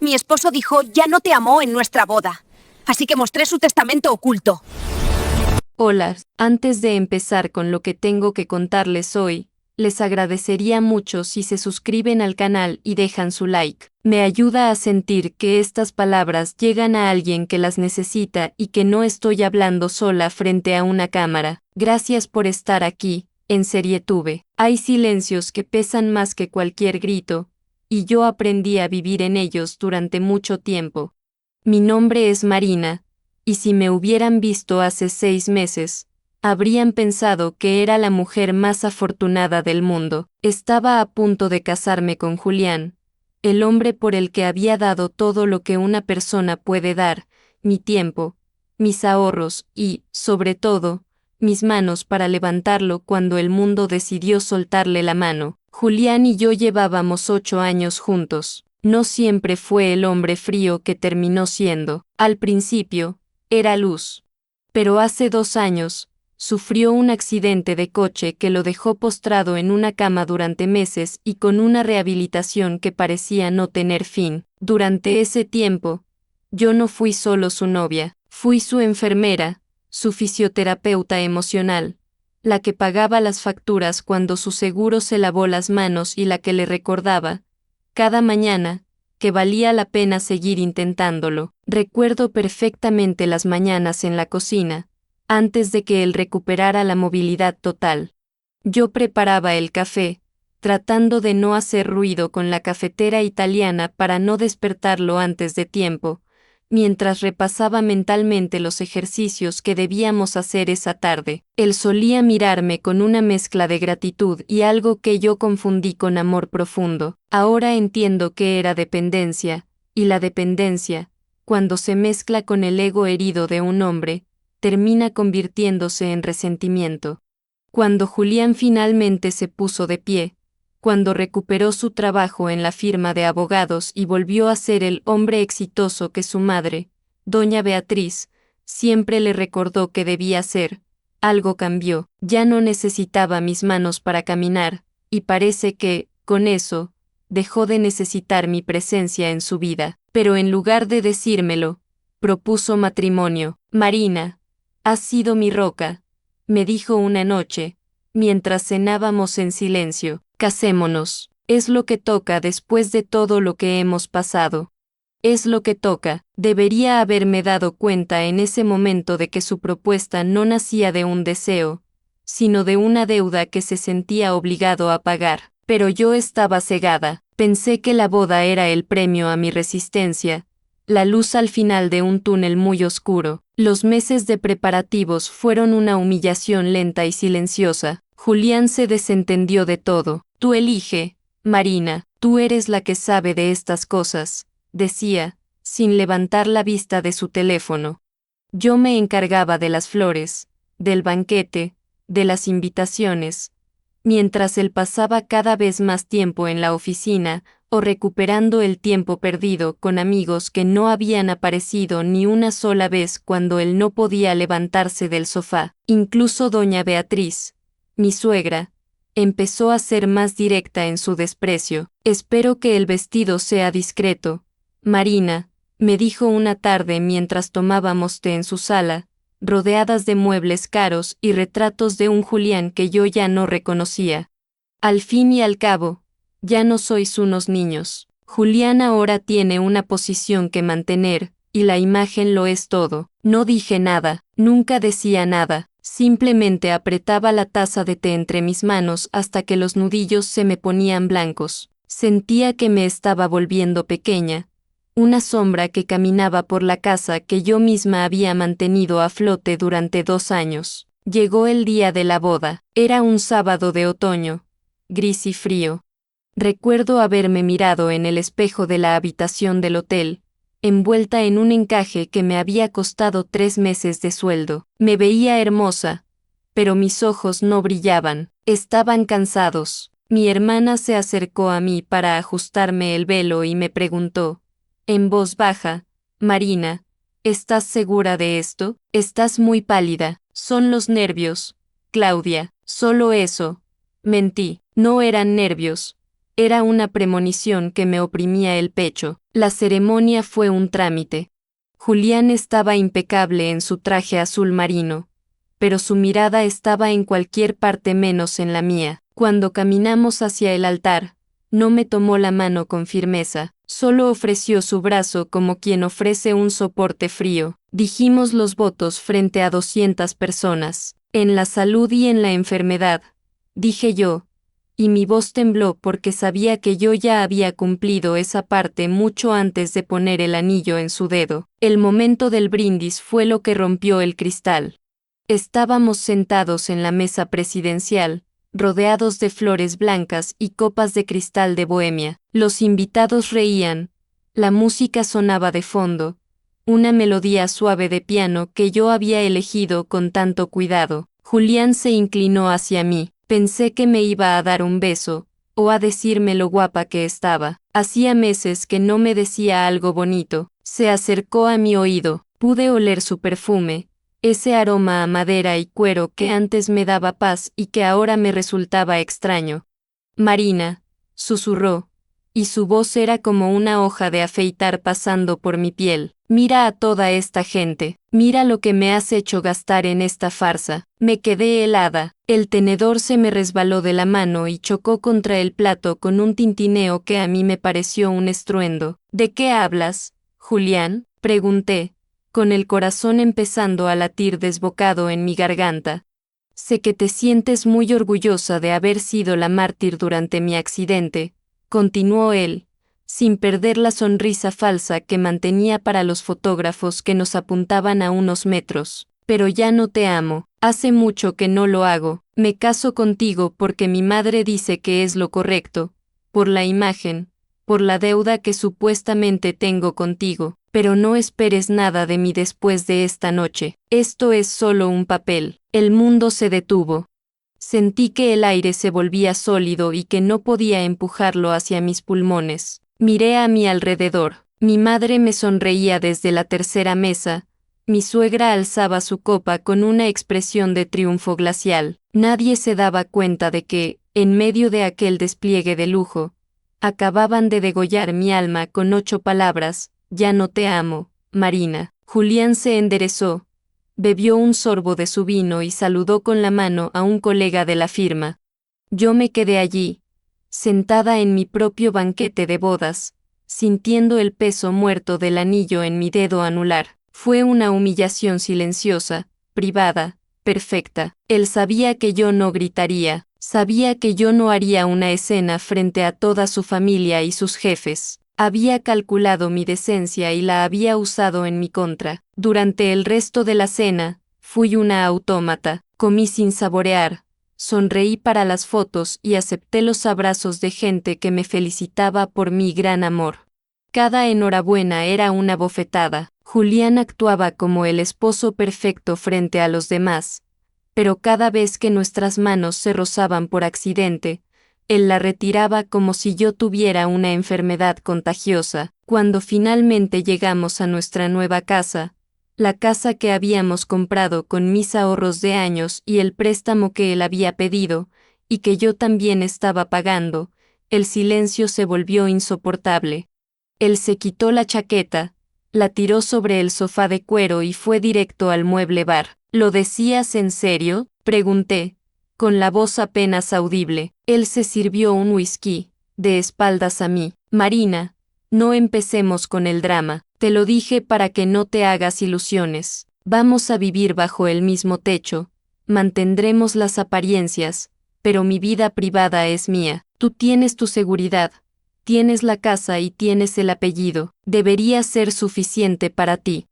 Mi esposo dijo, ya no te amó en nuestra boda. Así que mostré su testamento oculto. Hola, antes de empezar con lo que tengo que contarles hoy, les agradecería mucho si se suscriben al canal y dejan su like. Me ayuda a sentir que estas palabras llegan a alguien que las necesita y que no estoy hablando sola frente a una cámara. Gracias por estar aquí, en SerieTube. Hay silencios que pesan más que cualquier grito, y yo aprendí a vivir en ellos durante mucho tiempo. Mi nombre es Marina, y si me hubieran visto hace 6 meses, habrían pensado que era la mujer más afortunada del mundo. Estaba a punto de casarme con Julián, el hombre por el que había dado todo lo que una persona puede dar, mi tiempo, mis ahorros y, sobre todo, mis manos para levantarlo cuando el mundo decidió soltarle la mano. Julián y yo llevábamos 8 años juntos. No siempre fue el hombre frío que terminó siendo. Al principio, era luz. Pero hace 2 años, sufrió un accidente de coche que lo dejó postrado en una cama durante meses y con una rehabilitación que parecía no tener fin. Durante ese tiempo, yo no fui solo su novia, fui su enfermera, su fisioterapeuta emocional, la que pagaba las facturas cuando su seguro se lavó las manos y la que le recordaba, cada mañana, que valía la pena seguir intentándolo. Recuerdo perfectamente las mañanas en la cocina, antes de que él recuperara la movilidad total. Yo preparaba el café, tratando de no hacer ruido con la cafetera italiana para no despertarlo antes de tiempo, mientras repasaba mentalmente los ejercicios que debíamos hacer esa tarde. Él solía mirarme con una mezcla de gratitud y algo que yo confundí con amor profundo. Ahora entiendo que era dependencia, y la dependencia, cuando se mezcla con el ego herido de un hombre, termina convirtiéndose en resentimiento. Cuando Julián finalmente se puso de pie, cuando recuperó su trabajo en la firma de abogados y volvió a ser el hombre exitoso que su madre, doña Beatriz, siempre le recordó que debía ser, algo cambió. Ya no necesitaba mis manos para caminar, y parece que, con eso, dejó de necesitar mi presencia en su vida. Pero en lugar de decírmelo, propuso matrimonio. Marina, has sido mi roca, me dijo una noche, mientras cenábamos en silencio. Casémonos. Es lo que toca después de todo lo que hemos pasado. Es lo que toca. Debería haberme dado cuenta en ese momento de que su propuesta no nacía de un deseo, sino de una deuda que se sentía obligado a pagar. Pero yo estaba cegada. Pensé que la boda era el premio a mi resistencia, la luz al final de un túnel muy oscuro. Los meses de preparativos fueron una humillación lenta y silenciosa. Julián se desentendió de todo. Tú elige, Marina, tú eres la que sabe de estas cosas, decía, sin levantar la vista de su teléfono. Yo me encargaba de las flores, del banquete, de las invitaciones, mientras él pasaba cada vez más tiempo en la oficina, o recuperando el tiempo perdido con amigos que no habían aparecido ni una sola vez cuando él no podía levantarse del sofá. Incluso doña Beatriz, mi suegra, empezó a ser más directa en su desprecio. Espero que el vestido sea discreto, Marina, me dijo una tarde mientras tomábamos té en su sala, rodeadas de muebles caros y retratos de un Julián que yo ya no reconocía. Al fin y al cabo, ya no sois unos niños. Julián ahora tiene una posición que mantener, y la imagen lo es todo. No dije nada, nunca decía nada. Simplemente apretaba la taza de té entre mis manos hasta que los nudillos se me ponían blancos. Sentía que me estaba volviendo pequeña, una sombra que caminaba por la casa que yo misma había mantenido a flote durante 2 años. Llegó el día de la boda. Era un sábado de otoño, gris y frío. Recuerdo haberme mirado en el espejo de la habitación del hotel, envuelta en un encaje que me había costado 3 meses de sueldo. Me veía hermosa, pero mis ojos no brillaban, estaban cansados. Mi hermana se acercó a mí para ajustarme el velo y me preguntó, en voz baja, Marina, ¿estás segura de esto? Estás muy pálida. Son los nervios, Claudia. Solo eso. Mentí. No eran nervios. Era una premonición que me oprimía el pecho. La ceremonia fue un trámite. Julián estaba impecable en su traje azul marino, pero su mirada estaba en cualquier parte menos en la mía. Cuando caminamos hacia el altar, no me tomó la mano con firmeza, solo ofreció su brazo como quien ofrece un soporte frío. Dijimos los votos frente a 200 personas, en la salud y en la enfermedad, dije yo, y mi voz tembló porque sabía que yo ya había cumplido esa parte mucho antes de poner el anillo en su dedo. El momento del brindis fue lo que rompió el cristal. Estábamos sentados en la mesa presidencial, rodeados de flores blancas y copas de cristal de Bohemia. Los invitados reían, la música sonaba de fondo, una melodía suave de piano que yo había elegido con tanto cuidado. Julián se inclinó hacia mí, pensé que me iba a dar un beso, o a decirme lo guapa que estaba. Hacía meses que no me decía algo bonito. Se acercó a mi oído, pude oler su perfume, ese aroma a madera y cuero que antes me daba paz y que ahora me resultaba extraño. Marina, susurró, y su voz era como una hoja de afeitar pasando por mi piel. Mira a toda esta gente, mira lo que me has hecho gastar en esta farsa. Me quedé helada, el tenedor se me resbaló de la mano y chocó contra el plato con un tintineo que a mí me pareció un estruendo. ¿De qué hablas, Julián?, pregunté, con el corazón empezando a latir desbocado en mi garganta. Sé que te sientes muy orgullosa de haber sido la mártir durante mi accidente, continuó él, sin perder la sonrisa falsa que mantenía para los fotógrafos que nos apuntaban a unos metros. Pero ya no te amo, hace mucho que no lo hago. Me caso contigo porque mi madre dice que es lo correcto, por la imagen, por la deuda que supuestamente tengo contigo, pero no esperes nada de mí después de esta noche. Esto es solo un papel. El mundo se detuvo. Sentí que el aire se volvía sólido y que no podía empujarlo hacia mis pulmones. Miré a mi alrededor. Mi madre me sonreía desde la tercera mesa. Mi suegra alzaba su copa con una expresión de triunfo glacial. Nadie se daba cuenta de que, en medio de aquel despliegue de lujo, acababan de degollar mi alma con 8 palabras: ya no te amo, Marina. Julián se enderezó, bebió un sorbo de su vino y saludó con la mano a un colega de la firma. Yo me quedé allí, sentada en mi propio banquete de bodas, sintiendo el peso muerto del anillo en mi dedo anular. Fue una humillación silenciosa, privada, perfecta. Él sabía que yo no gritaría, sabía que yo no haría una escena frente a toda su familia y sus jefes. Había calculado mi decencia y la había usado en mi contra. Durante el resto de la cena, fui una autómata, comí sin saborear, sonreí para las fotos y acepté los abrazos de gente que me felicitaba por mi gran amor. Cada enhorabuena era una bofetada. Julián actuaba como el esposo perfecto frente a los demás, pero cada vez que nuestras manos se rozaban por accidente, él la retiraba como si yo tuviera una enfermedad contagiosa. Cuando finalmente llegamos a nuestra nueva casa, la casa que habíamos comprado con mis ahorros de años y el préstamo que él había pedido, y que yo también estaba pagando, el silencio se volvió insoportable. Él se quitó la chaqueta, la tiró sobre el sofá de cuero y fue directo al mueble bar. ¿Lo decías en serio?, pregunté, con la voz apenas audible. Él se sirvió un whisky, de espaldas a mí. Marina, no empecemos con el drama. Te lo dije para que no te hagas ilusiones. Vamos a vivir bajo el mismo techo. Mantendremos las apariencias, pero mi vida privada es mía. Tú tienes tu seguridad. Tienes la casa y tienes el apellido. Debería ser suficiente para ti.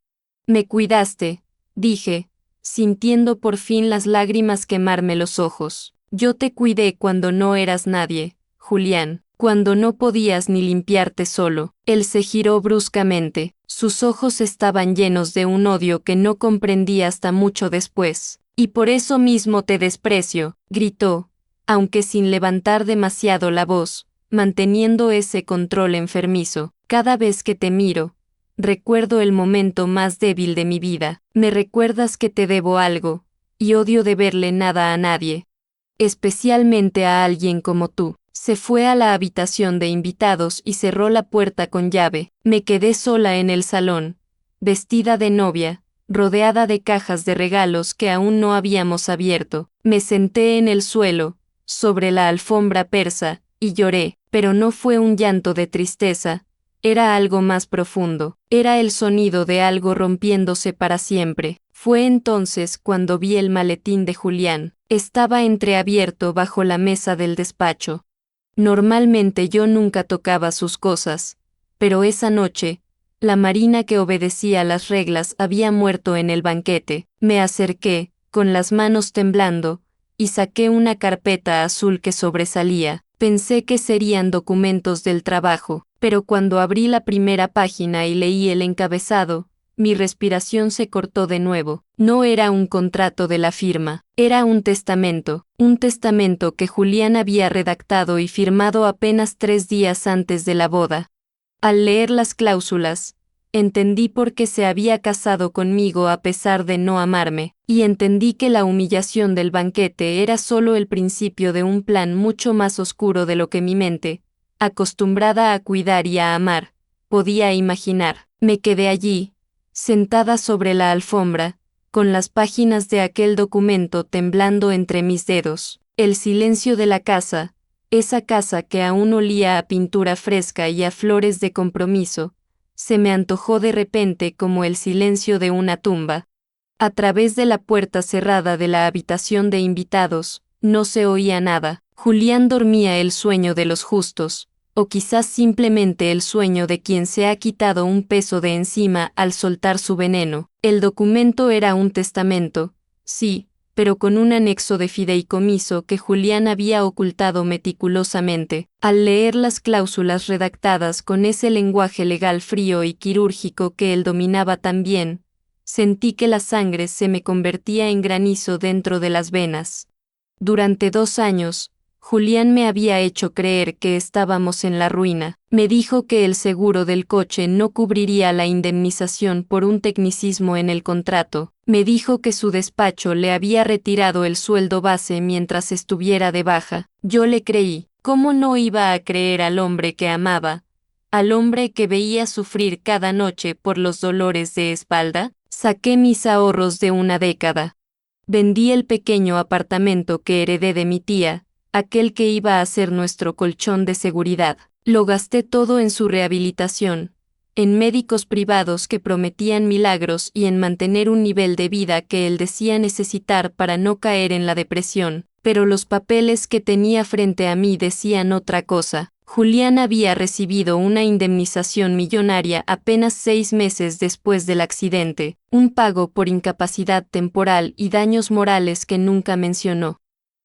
Me cuidaste, dije, sintiendo por fin las lágrimas quemarme los ojos. Yo te cuidé cuando no eras nadie, Julián, cuando no podías ni limpiarte solo. Él se giró bruscamente, sus ojos estaban llenos de un odio que no comprendí hasta mucho después. Y por eso mismo te desprecio, gritó, aunque sin levantar demasiado la voz, manteniendo ese control enfermizo. Cada vez que te miro, recuerdo el momento más débil de mi vida. Me recuerdas que te debo algo, y odio deberle nada a nadie. Especialmente a alguien como tú. Se fue a la habitación de invitados y cerró la puerta con llave. Me quedé sola en el salón, vestida de novia, rodeada de cajas de regalos que aún no habíamos abierto. Me senté en el suelo, sobre la alfombra persa, y lloré, pero no fue un llanto de tristeza, era algo más profundo, era el sonido de algo rompiéndose para siempre. Fue entonces cuando vi el maletín de Julián. Estaba entreabierto bajo la mesa del despacho. Normalmente yo nunca tocaba sus cosas, pero esa noche, la Marina que obedecía las reglas había muerto en el banquete. Me acerqué, con las manos temblando, y saqué una carpeta azul que sobresalía. Pensé que serían documentos del trabajo, pero cuando abrí la primera página y leí el encabezado, mi respiración se cortó de nuevo. No era un contrato de la firma, era un testamento que Julián había redactado y firmado apenas 3 días antes de la boda. Al leer las cláusulas, entendí por qué se había casado conmigo a pesar de no amarme, y entendí que la humillación del banquete era solo el principio de un plan mucho más oscuro de lo que mi mente, acostumbrada a cuidar y a amar, podía imaginar. Me quedé allí, sentada sobre la alfombra, con las páginas de aquel documento temblando entre mis dedos. El silencio de la casa, esa casa que aún olía a pintura fresca y a flores de compromiso, se me antojó de repente como el silencio de una tumba. A través de la puerta cerrada de la habitación de invitados, no se oía nada. Julián dormía el sueño de los justos, o quizás simplemente el sueño de quien se ha quitado un peso de encima al soltar su veneno. El documento era un testamento, sí, pero con un anexo de fideicomiso que Julián había ocultado meticulosamente. Al leer las cláusulas redactadas con ese lenguaje legal frío y quirúrgico que él dominaba tan bien, sentí que la sangre se me convertía en granizo dentro de las venas. Durante 2 años, Julián me había hecho creer que estábamos en la ruina. Me dijo que el seguro del coche no cubriría la indemnización por un tecnicismo en el contrato. Me dijo que su despacho le había retirado el sueldo base mientras estuviera de baja. Yo le creí. ¿Cómo no iba a creer al hombre que amaba? Al hombre que veía sufrir cada noche por los dolores de espalda. Saqué mis ahorros de una década. Vendí el pequeño apartamento que heredé de mi tía, aquel que iba a ser nuestro colchón de seguridad. Lo gasté todo en su rehabilitación, en médicos privados que prometían milagros y en mantener un nivel de vida que él decía necesitar para no caer en la depresión, pero los papeles que tenía frente a mí decían otra cosa. Julián había recibido una indemnización millonaria apenas 6 meses después del accidente, un pago por incapacidad temporal y daños morales que nunca mencionó.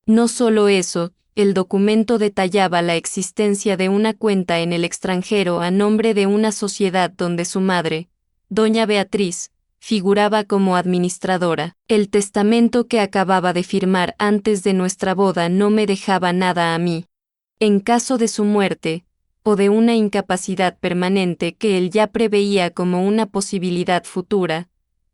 No solo eso, el documento detallaba la existencia de una cuenta en el extranjero a nombre de una sociedad donde su madre, doña Beatriz, figuraba como administradora. El testamento que acababa de firmar antes de nuestra boda no me dejaba nada a mí. En caso de su muerte, o de una incapacidad permanente que él ya preveía como una posibilidad futura,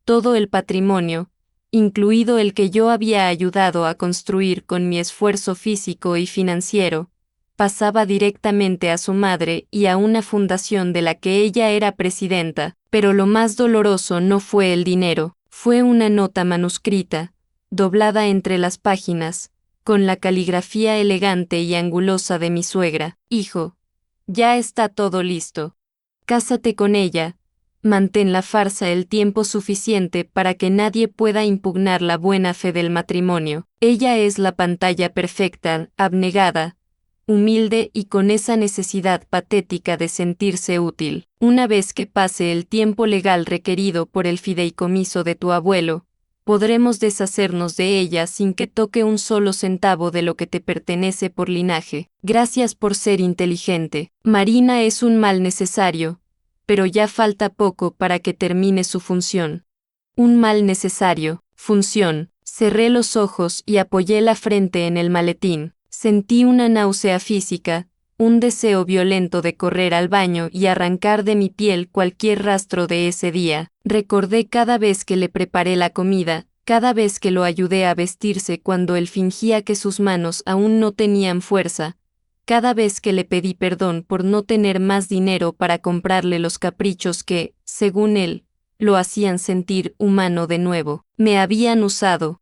todo el patrimonio, incluido el que yo había ayudado a construir con mi esfuerzo físico y financiero, pasaba directamente a su madre y a una fundación de la que ella era presidenta. Pero lo más doloroso no fue el dinero, fue una nota manuscrita, doblada entre las páginas, con la caligrafía elegante y angulosa de mi suegra. Hijo, ya está todo listo. Cásate con ella. Mantén la farsa el tiempo suficiente para que nadie pueda impugnar la buena fe del matrimonio. Ella es la pantalla perfecta, abnegada, humilde y con esa necesidad patética de sentirse útil. Una vez que pase el tiempo legal requerido por el fideicomiso de tu abuelo, podremos deshacernos de ella sin que toque un solo centavo de lo que te pertenece por linaje. Gracias por ser inteligente. Marina es un mal necesario, pero ya falta poco para que termine su función. Un mal necesario, función. Cerré los ojos y apoyé la frente en el maletín. Sentí una náusea física, un deseo violento de correr al baño y arrancar de mi piel cualquier rastro de ese día. Recordé cada vez que le preparé la comida, cada vez que lo ayudé a vestirse cuando él fingía que sus manos aún no tenían fuerza, Cada vez que le pedí perdón por no tener más dinero para comprarle los caprichos que, según él, lo hacían sentir humano de nuevo, me habían usado.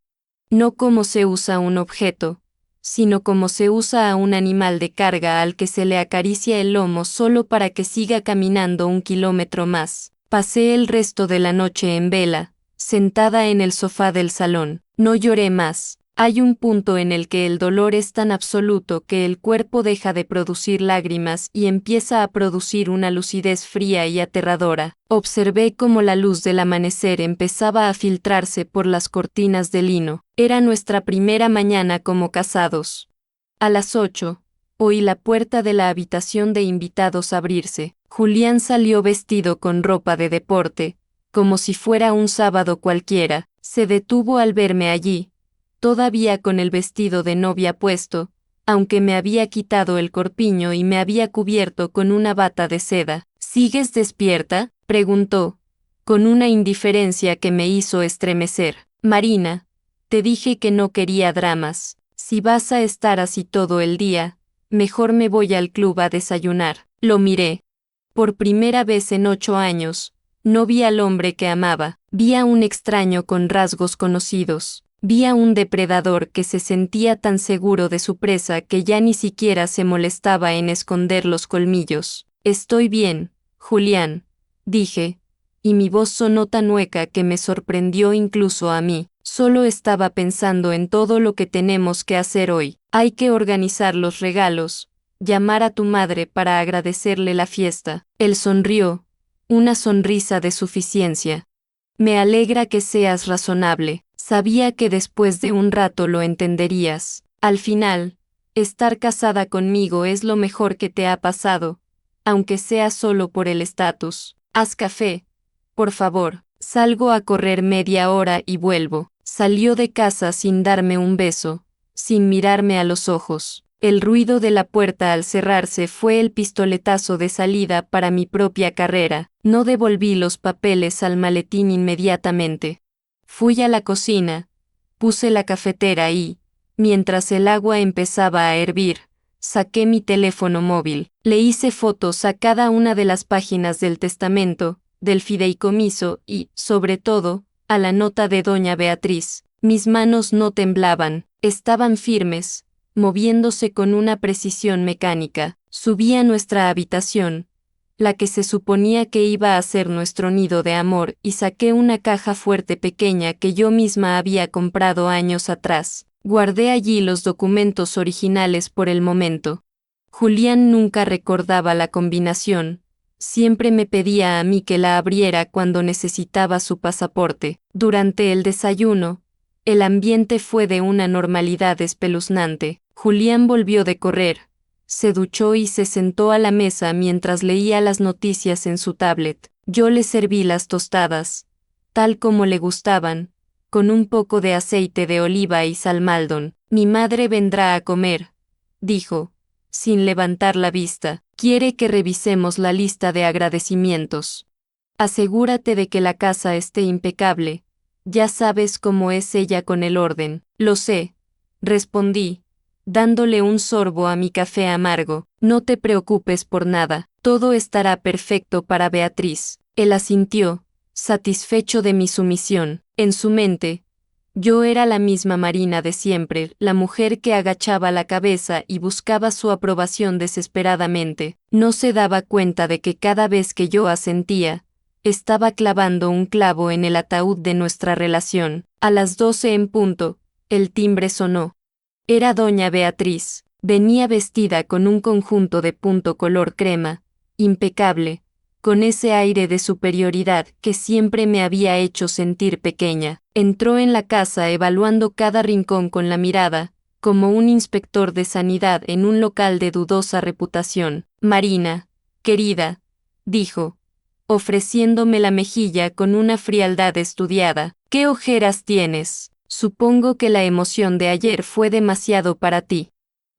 No como se usa un objeto, sino como se usa a un animal de carga al que se le acaricia el lomo solo para que siga caminando 1 kilómetro más. Pasé el resto de la noche en vela, sentada en el sofá del salón. No lloré más. Hay un punto en el que el dolor es tan absoluto que el cuerpo deja de producir lágrimas y empieza a producir una lucidez fría y aterradora. Observé cómo la luz del amanecer empezaba a filtrarse por las cortinas de lino. Era nuestra primera mañana como casados. A las 8, oí la puerta de la habitación de invitados abrirse. Julián salió vestido con ropa de deporte, como si fuera un sábado cualquiera. Se detuvo al verme allí, todavía con el vestido de novia puesto, aunque me había quitado el corpiño y me había cubierto con una bata de seda. ¿Sigues despierta?, preguntó, con una indiferencia que me hizo estremecer. Marina, te dije que no quería dramas. Si vas a estar así todo el día, mejor me voy al club a desayunar. Lo miré. Por primera vez en 8 años, no vi al hombre que amaba, vi a un extraño con rasgos conocidos. Vi a un depredador que se sentía tan seguro de su presa que ya ni siquiera se molestaba en esconder los colmillos. Estoy bien, Julián, dije, y mi voz sonó tan hueca que me sorprendió incluso a mí. Solo estaba pensando en todo lo que tenemos que hacer hoy. Hay que organizar los regalos, llamar a tu madre para agradecerle la fiesta. Él sonrió, una sonrisa de suficiencia. Me alegra que seas razonable. Sabía que después de un rato lo entenderías. Al final, estar casada conmigo es lo mejor que te ha pasado, aunque sea solo por el estatus. Haz café, por favor. Salgo a correr media hora y vuelvo. Salió de casa sin darme un beso, sin mirarme a los ojos. El ruido de la puerta al cerrarse fue el pistoletazo de salida para mi propia carrera. No devolví los papeles al maletín inmediatamente. Fui a la cocina, puse la cafetera y, mientras el agua empezaba a hervir, saqué mi teléfono móvil. Le hice fotos a cada una de las páginas del testamento, del fideicomiso y, sobre todo, a la nota de doña Beatriz. Mis manos no temblaban, estaban firmes, moviéndose con una precisión mecánica. Subí a nuestra habitación, la que se suponía que iba a ser nuestro nido de amor, y saqué una caja fuerte pequeña que yo misma había comprado años atrás. Guardé allí los documentos originales por el momento. Julián nunca recordaba la combinación. Siempre me pedía a mí que la abriera cuando necesitaba su pasaporte. Durante el desayuno, el ambiente fue de una normalidad espeluznante. Julián volvió de correr. Se duchó y se sentó a la mesa mientras leía las noticias en su tablet. Yo le serví las tostadas, tal como le gustaban, con un poco de aceite de oliva y salmaldón. Mi madre vendrá a comer, dijo, sin levantar la vista. Quiere que revisemos la lista de agradecimientos. Asegúrate de que la casa esté impecable. Ya sabes cómo es ella con el orden. Lo sé, respondí, dándole un sorbo a mi café amargo. No te preocupes por nada, todo estará perfecto para Beatriz. Él asintió, satisfecho de mi sumisión. En su mente, yo era la misma Marina de siempre, la mujer que agachaba la cabeza y buscaba su aprobación desesperadamente. No se daba cuenta de que cada vez que yo asentía, estaba clavando un clavo en el ataúd de nuestra relación. A las 12 en punto, el timbre sonó. Era doña Beatriz. Venía vestida con un conjunto de punto color crema, impecable, con ese aire de superioridad que siempre me había hecho sentir pequeña. Entró en la casa evaluando cada rincón con la mirada, como un inspector de sanidad en un local de dudosa reputación. Marina, querida, dijo, ofreciéndome la mejilla con una frialdad estudiada. ¿Qué ojeras tienes? Supongo que la emoción de ayer fue demasiado para ti.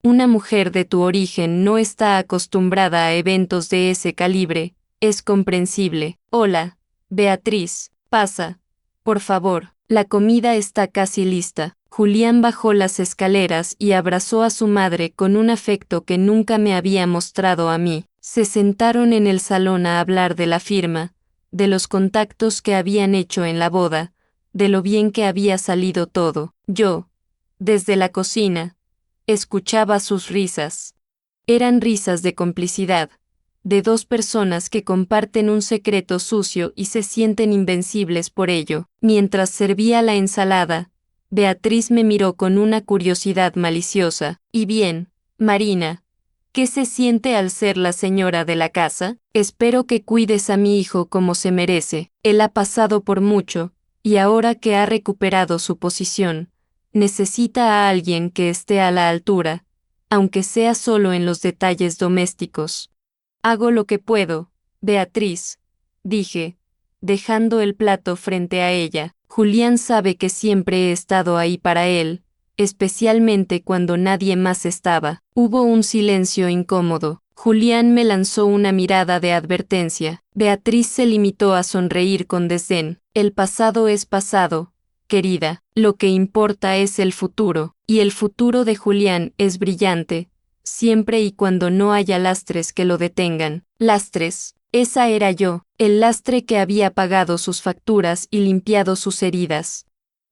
Una mujer de tu origen no está acostumbrada a eventos de ese calibre, es comprensible. Hola, Beatriz, pasa, por favor, la comida está casi lista. Julián bajó las escaleras y abrazó a su madre con un afecto que nunca me había mostrado a mí. Se sentaron en el salón a hablar de la firma, de los contactos que habían hecho en la boda, de lo bien que había salido todo. Yo, desde la cocina, escuchaba sus risas. Eran risas de complicidad, de dos personas que comparten un secreto sucio y se sienten invencibles por ello. Mientras servía la ensalada, Beatriz me miró con una curiosidad maliciosa. ¿Y bien, Marina? ¿Qué se siente al ser la señora de la casa? Espero que cuides a mi hijo como se merece. Él ha pasado por mucho, y ahora que ha recuperado su posición, necesita a alguien que esté a la altura, aunque sea solo en los detalles domésticos. Hago lo que puedo, Beatriz, dije, dejando el plato frente a ella. Julián sabe que siempre he estado ahí para él, especialmente cuando nadie más estaba. Hubo un silencio incómodo. Julián me lanzó una mirada de advertencia. Beatriz se limitó a sonreír con desdén. El pasado es pasado, querida. Lo que importa es el futuro, y el futuro de Julián es brillante, siempre y cuando no haya lastres que lo detengan. Lastres. Esa era yo, el lastre que había pagado sus facturas y limpiado sus heridas.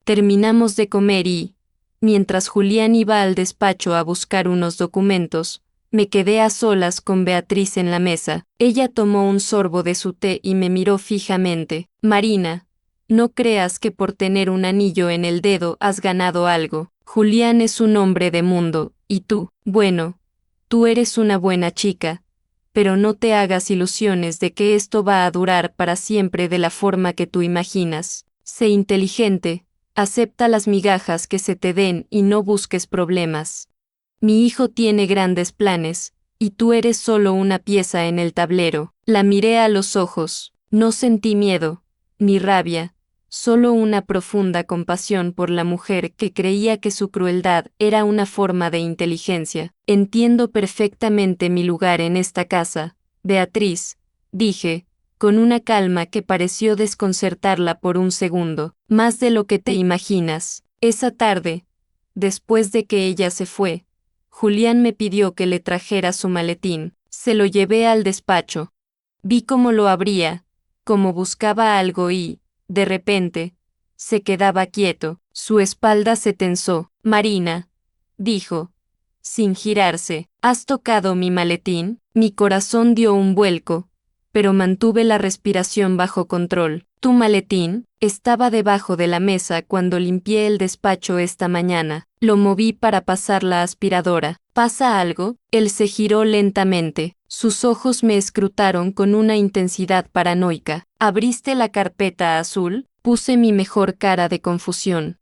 Terminamos de comer y, mientras Julián iba al despacho a buscar unos documentos, me quedé a solas con Beatriz en la mesa. Ella tomó un sorbo de su té y me miró fijamente. Marina, no creas que por tener un anillo en el dedo has ganado algo. Julián es un hombre de mundo, y tú, bueno, tú eres una buena chica, pero no te hagas ilusiones de que esto va a durar para siempre de la forma que tú imaginas. Sé inteligente, acepta las migajas que se te den y no busques problemas. Mi hijo tiene grandes planes, y tú eres solo una pieza en el tablero. La miré a los ojos, no sentí miedo, ni rabia, solo una profunda compasión por la mujer que creía que su crueldad era una forma de inteligencia. Entiendo perfectamente mi lugar en esta casa, Beatriz, dije, con una calma que pareció desconcertarla por un segundo. Más de lo que te imaginas. Esa tarde, después de que ella se fue, Julián me pidió que le trajera su maletín. Se lo llevé al despacho. Vi cómo lo abría, cómo buscaba algo y, de repente, se quedaba quieto. Su espalda se tensó. Marina, dijo, sin girarse, ¿has tocado mi maletín? Mi corazón dio un vuelco, pero mantuve la respiración bajo control. ¿Tu maletín? Estaba debajo de la mesa cuando limpié el despacho esta mañana. Lo moví para pasar la aspiradora. ¿Pasa algo? Él se giró lentamente. Sus ojos me escrutaron con una intensidad paranoica. ¿Abriste la carpeta azul? Puse mi mejor cara de confusión.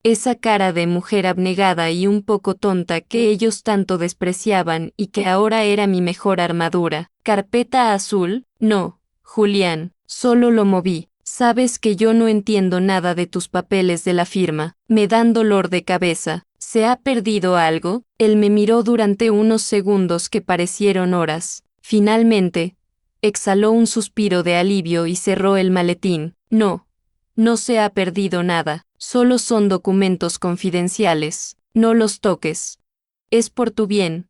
Esa cara de mujer abnegada y un poco tonta que ellos tanto despreciaban y que ahora era mi mejor armadura. ¿Carpeta azul? No, Julián, solo lo moví. Sabes que yo no entiendo nada de tus papeles de la firma. Me dan dolor de cabeza. ¿Se ha perdido algo? Él me miró durante unos segundos que parecieron horas. Finalmente, exhaló un suspiro de alivio y cerró el maletín. No, no se ha perdido nada. Solo son documentos confidenciales. No los toques. Es por tu bien.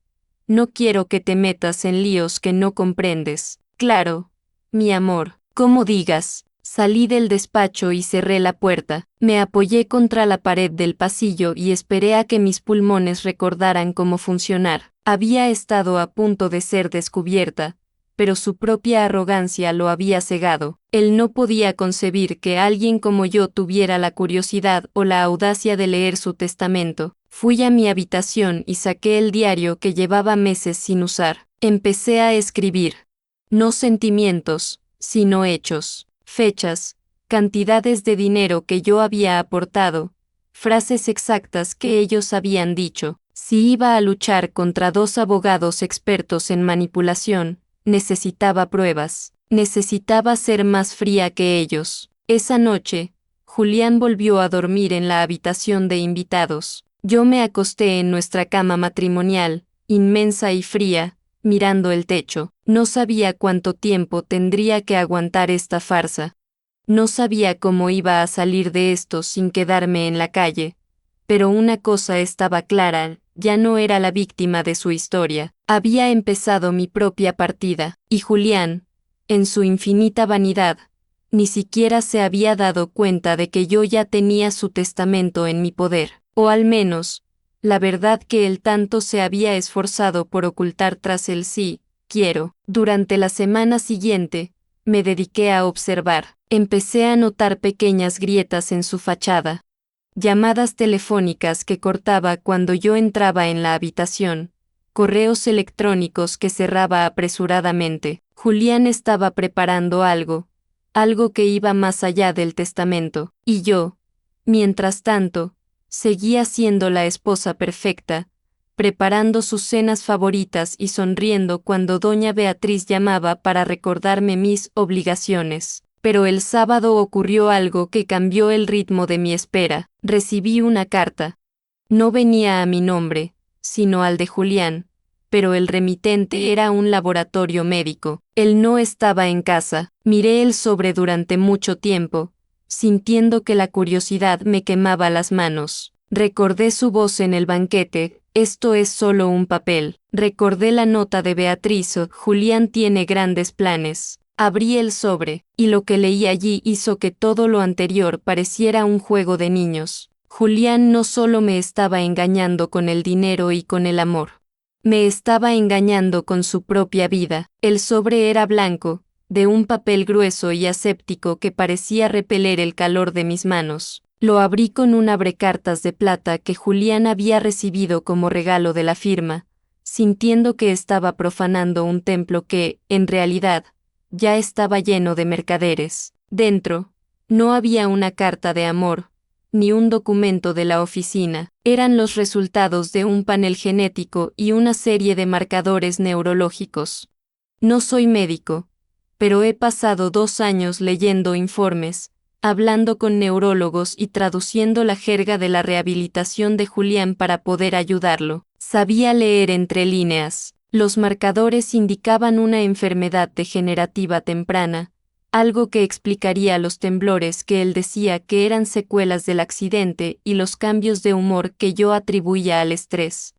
No quiero que te metas en líos que no comprendes. Claro, mi amor, como digas. Salí del despacho y cerré la puerta. Me apoyé contra la pared del pasillo y esperé a que mis pulmones recordaran cómo funcionar. Había estado a punto de ser descubierta, pero su propia arrogancia lo había cegado. Él no podía concebir que alguien como yo tuviera la curiosidad o la audacia de leer su testamento. Fui a mi habitación y saqué el diario que llevaba meses sin usar. Empecé a escribir. No sentimientos, sino hechos. Fechas, cantidades de dinero que yo había aportado, frases exactas que ellos habían dicho. Si iba a luchar contra dos abogados expertos en manipulación, necesitaba pruebas. Necesitaba ser más fría que ellos. Esa noche, Julián volvió a dormir en la habitación de invitados. Yo me acosté en nuestra cama matrimonial, inmensa y fría, mirando el techo. No sabía cuánto tiempo tendría que aguantar esta farsa. No sabía cómo iba a salir de esto sin quedarme en la calle, Pero una cosa estaba clara, ya no era la víctima de su historia. Había empezado mi propia partida, y Julián, en su infinita vanidad, ni siquiera se había dado cuenta de que yo ya tenía su testamento en mi poder, o al menos, la verdad que él tanto se había esforzado por ocultar tras el sí, quiero. Durante la semana siguiente, me dediqué a observar. Empecé a notar pequeñas grietas en su fachada, llamadas telefónicas que cortaba cuando yo entraba en la habitación, correos electrónicos que cerraba apresuradamente. Julián estaba preparando algo que iba más allá del testamento, y yo, mientras tanto, seguía siendo la esposa perfecta, preparando sus cenas favoritas y sonriendo cuando doña Beatriz llamaba para recordarme mis obligaciones. Pero el sábado ocurrió algo que cambió el ritmo de mi espera. Recibí una carta. No venía a mi nombre, sino al de Julián, pero el remitente era un laboratorio médico. Él no estaba en casa. Miré el sobre durante mucho tiempo, sintiendo que la curiosidad me quemaba las manos. Recordé su voz en el banquete: esto es solo un papel. Recordé la nota de Beatriz: Julián tiene grandes planes. Abrí el sobre, y lo que leí allí hizo que todo lo anterior pareciera un juego de niños. Julián no solo me estaba engañando con el dinero y con el amor. Me estaba engañando con su propia vida. El sobre era blanco, de un papel grueso y aséptico que parecía repeler el calor de mis manos. Lo abrí con un abrecartas de plata que Julián había recibido como regalo de la firma, sintiendo que estaba profanando un templo que, en realidad, ya estaba lleno de mercaderes. Dentro, no había una carta de amor, ni un documento de la oficina. Eran los resultados de un panel genético y una serie de marcadores neurológicos. No soy médico, pero he pasado 2 años leyendo informes, hablando con neurólogos y traduciendo la jerga de la rehabilitación de Julián para poder ayudarlo. Sabía leer entre líneas. Los marcadores indicaban una enfermedad degenerativa temprana, algo que explicaría los temblores que él decía que eran secuelas del accidente y los cambios de humor que yo atribuía al estrés.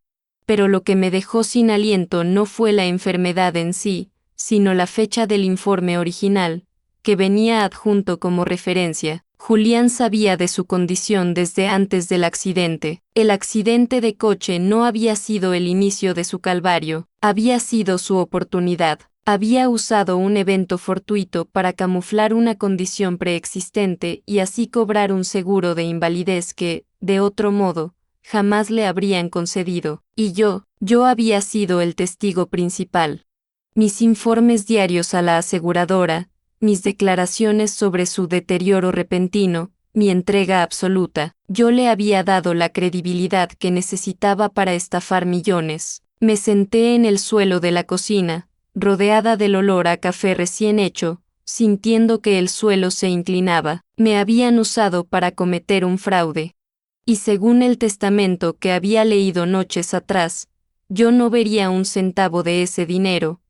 Pero lo que me dejó sin aliento no fue la enfermedad en sí, sino la fecha del informe original, que venía adjunto como referencia. Julián sabía de su condición desde antes del accidente. El accidente de coche no había sido el inicio de su calvario, había sido su oportunidad. Había usado un evento fortuito para camuflar una condición preexistente y así cobrar un seguro de invalidez que, de otro modo, jamás le habrían concedido. Y yo había sido el testigo principal. Mis informes diarios a la aseguradora, mis declaraciones sobre su deterioro repentino, mi entrega absoluta. Yo le había dado la credibilidad que necesitaba para estafar millones. Me senté en el suelo de la cocina, rodeada del olor a café recién hecho, sintiendo que el suelo se inclinaba. Me habían usado para cometer un fraude. Y según el testamento que había leído noches atrás, yo no vería un centavo de ese dinero,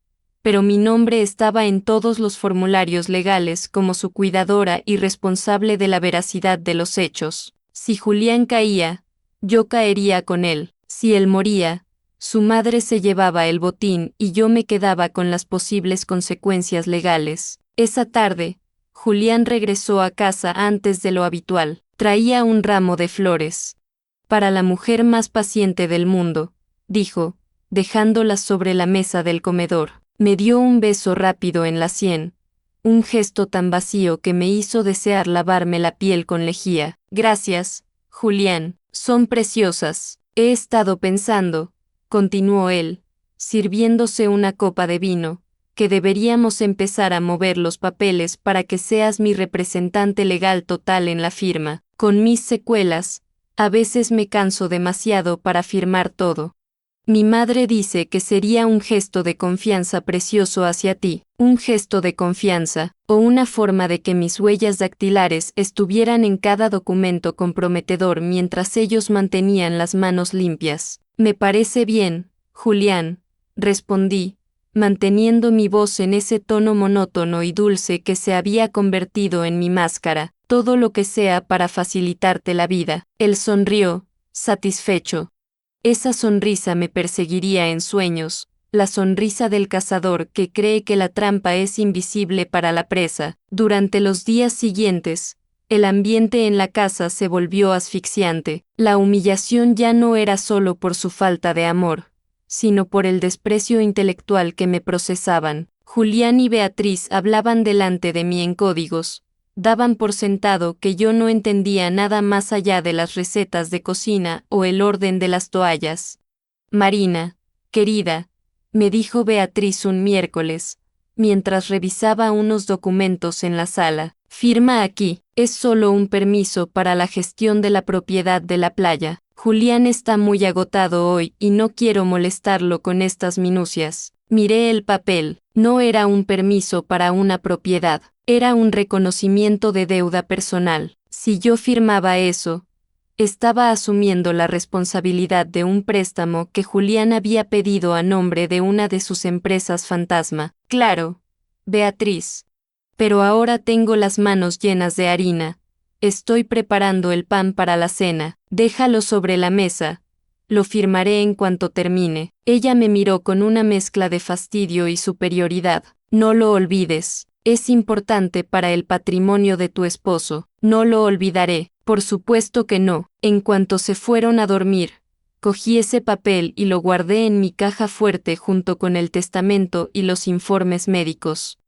pero mi nombre estaba en todos los formularios legales como su cuidadora y responsable de la veracidad de los hechos. Si Julián caía, yo caería con él. Si él moría, su madre se llevaba el botín y yo me quedaba con las posibles consecuencias legales. Esa tarde, Julián regresó a casa antes de lo habitual. Traía un ramo de flores. Para la mujer más paciente del mundo, dijo, dejándolas sobre la mesa del comedor. Me dio un beso rápido en la sien, un gesto tan vacío que me hizo desear lavarme la piel con lejía. Gracias, Julián, son preciosas. He estado pensando, continuó él, sirviéndose una copa de vino, que deberíamos empezar a mover los papeles para que seas mi representante legal total en la firma. Con mis secuelas, a veces me canso demasiado para firmar todo. Mi madre dice que sería un gesto de confianza precioso hacia ti, un gesto de confianza, o una forma de que mis huellas dactilares estuvieran en cada documento comprometedor mientras ellos mantenían las manos limpias. Me parece bien, Julián, respondí, manteniendo mi voz en ese tono monótono y dulce que se había convertido en mi máscara. Todo lo que sea para facilitarte la vida. Él sonrió, satisfecho. Esa sonrisa me perseguiría en sueños, la sonrisa del cazador que cree que la trampa es invisible para la presa. Durante los días siguientes, el ambiente en la casa se volvió asfixiante. La humillación ya no era solo por su falta de amor, sino por el desprecio intelectual que me procesaban. Julián y Beatriz hablaban delante de mí en códigos. Daban por sentado que yo no entendía nada más allá de las recetas de cocina o el orden de las toallas. Marina, querida, me dijo Beatriz un miércoles, mientras revisaba unos documentos en la sala. Firma aquí, es solo un permiso para la gestión de la propiedad de la playa. Julián está muy agotado hoy y no quiero molestarlo con estas minucias. Miré el papel, no era un permiso para una propiedad, era un reconocimiento de deuda personal. Si yo firmaba eso, estaba asumiendo la responsabilidad de un préstamo que Julián había pedido a nombre de una de sus empresas fantasma. Claro, Beatriz. Pero ahora tengo las manos llenas de harina. Estoy preparando el pan para la cena. Déjalo sobre la mesa. Lo firmaré en cuanto termine. Ella me miró con una mezcla de fastidio y superioridad. No lo olvides. Es importante para el patrimonio de tu esposo. No lo olvidaré. Por supuesto que no. En cuanto se fueron a dormir, cogí ese papel y lo guardé en mi caja fuerte junto con el testamento y los informes médicos.